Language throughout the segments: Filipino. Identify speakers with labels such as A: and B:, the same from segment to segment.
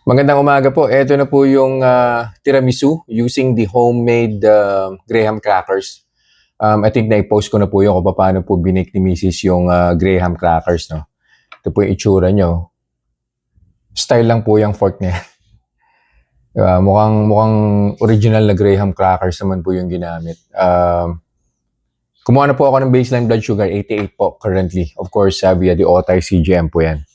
A: Magandang umaga po. Ito na po yung tiramisu using the homemade graham crackers. I think na-post ko na po yung kung paano po binake ni Mrs. yung graham crackers. No? Ito po yung itsura nyo. Style lang po yung fork niya. Mukhang original na graham crackers naman po yung ginamit. Kumuha na po ako ng baseline blood sugar, 88 po currently. Of course, via the Otay CGM po yan.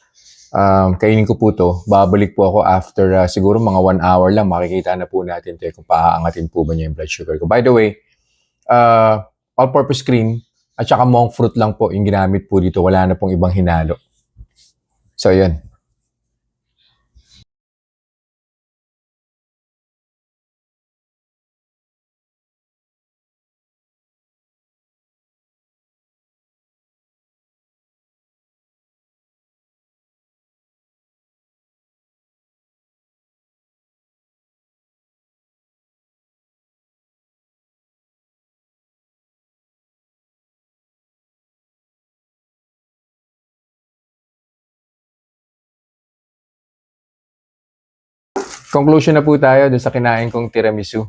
A: Kainin ko po to. Babalik po ako after siguro mga 1 hour lang. Makikita na po natin kung paaangatin po ba niya yung blood sugar ko. By the way, all-purpose cream at saka monk fruit lang po yung ginamit po dito. Wala na pong ibang hinalo. So, yun. Conclusion na po tayo dun sa kinain kong tiramisu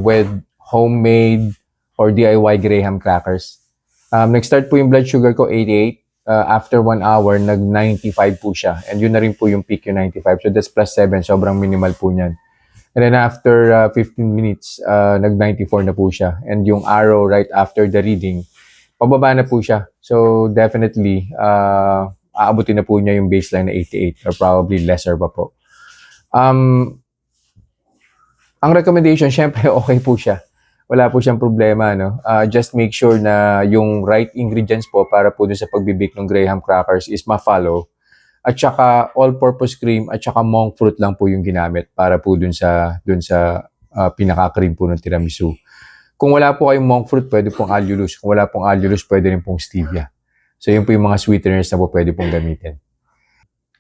A: with homemade or DIY graham crackers. Nag-start po yung blood sugar ko 88. After 1 hour, nag-95 po siya. And yun na rin po yung peak, yung 95. So that's plus 7. Sobrang minimal po niyan. And then after 15 minutes, nag-94 na po siya. And yung arrow right after the reading, pababa na po siya. So definitely, aabutin na po niya yung baseline na 88 or probably lesser pa po. Ang recommendation, syempre okay po siya. Wala po siyang problema, no? Just make sure na yung right ingredients po para po dun sa pagbibake ng graham crackers is ma-follow. At saka all-purpose cream at saka monk fruit lang po yung ginamit para po dun sa pinaka-cream po ng tiramisu. Kung wala po kayong monk fruit, pwede pong allulose. Kung wala pong allulose, pwede rin pong stevia. So yun po yung mga sweeteners na po pwede pong gamitin.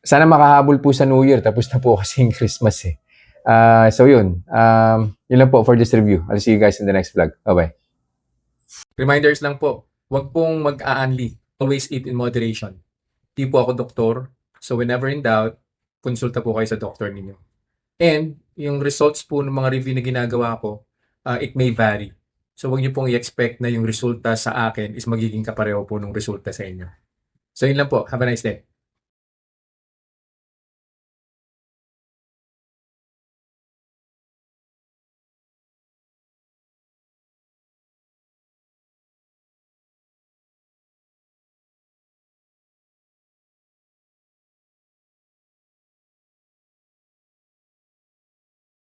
A: Sana makahabol po sa New Year. Tapos na po kasi yung Christmas eh. So yun. Yun lang po for this review. I'll see you guys in the next vlog. Bye-bye.
B: Reminders lang po, huwag pong mag-aanli. Always eat in moderation. Di po ako doktor, so whenever in doubt, konsulta po kayo sa doktor ninyo. And yung results po ng mga review na ginagawa ko, it may vary. So huwag niyo pong i-expect na yung resulta sa akin is magiging kapareho po ng resulta sa inyo. So yun lang po. Have a nice day.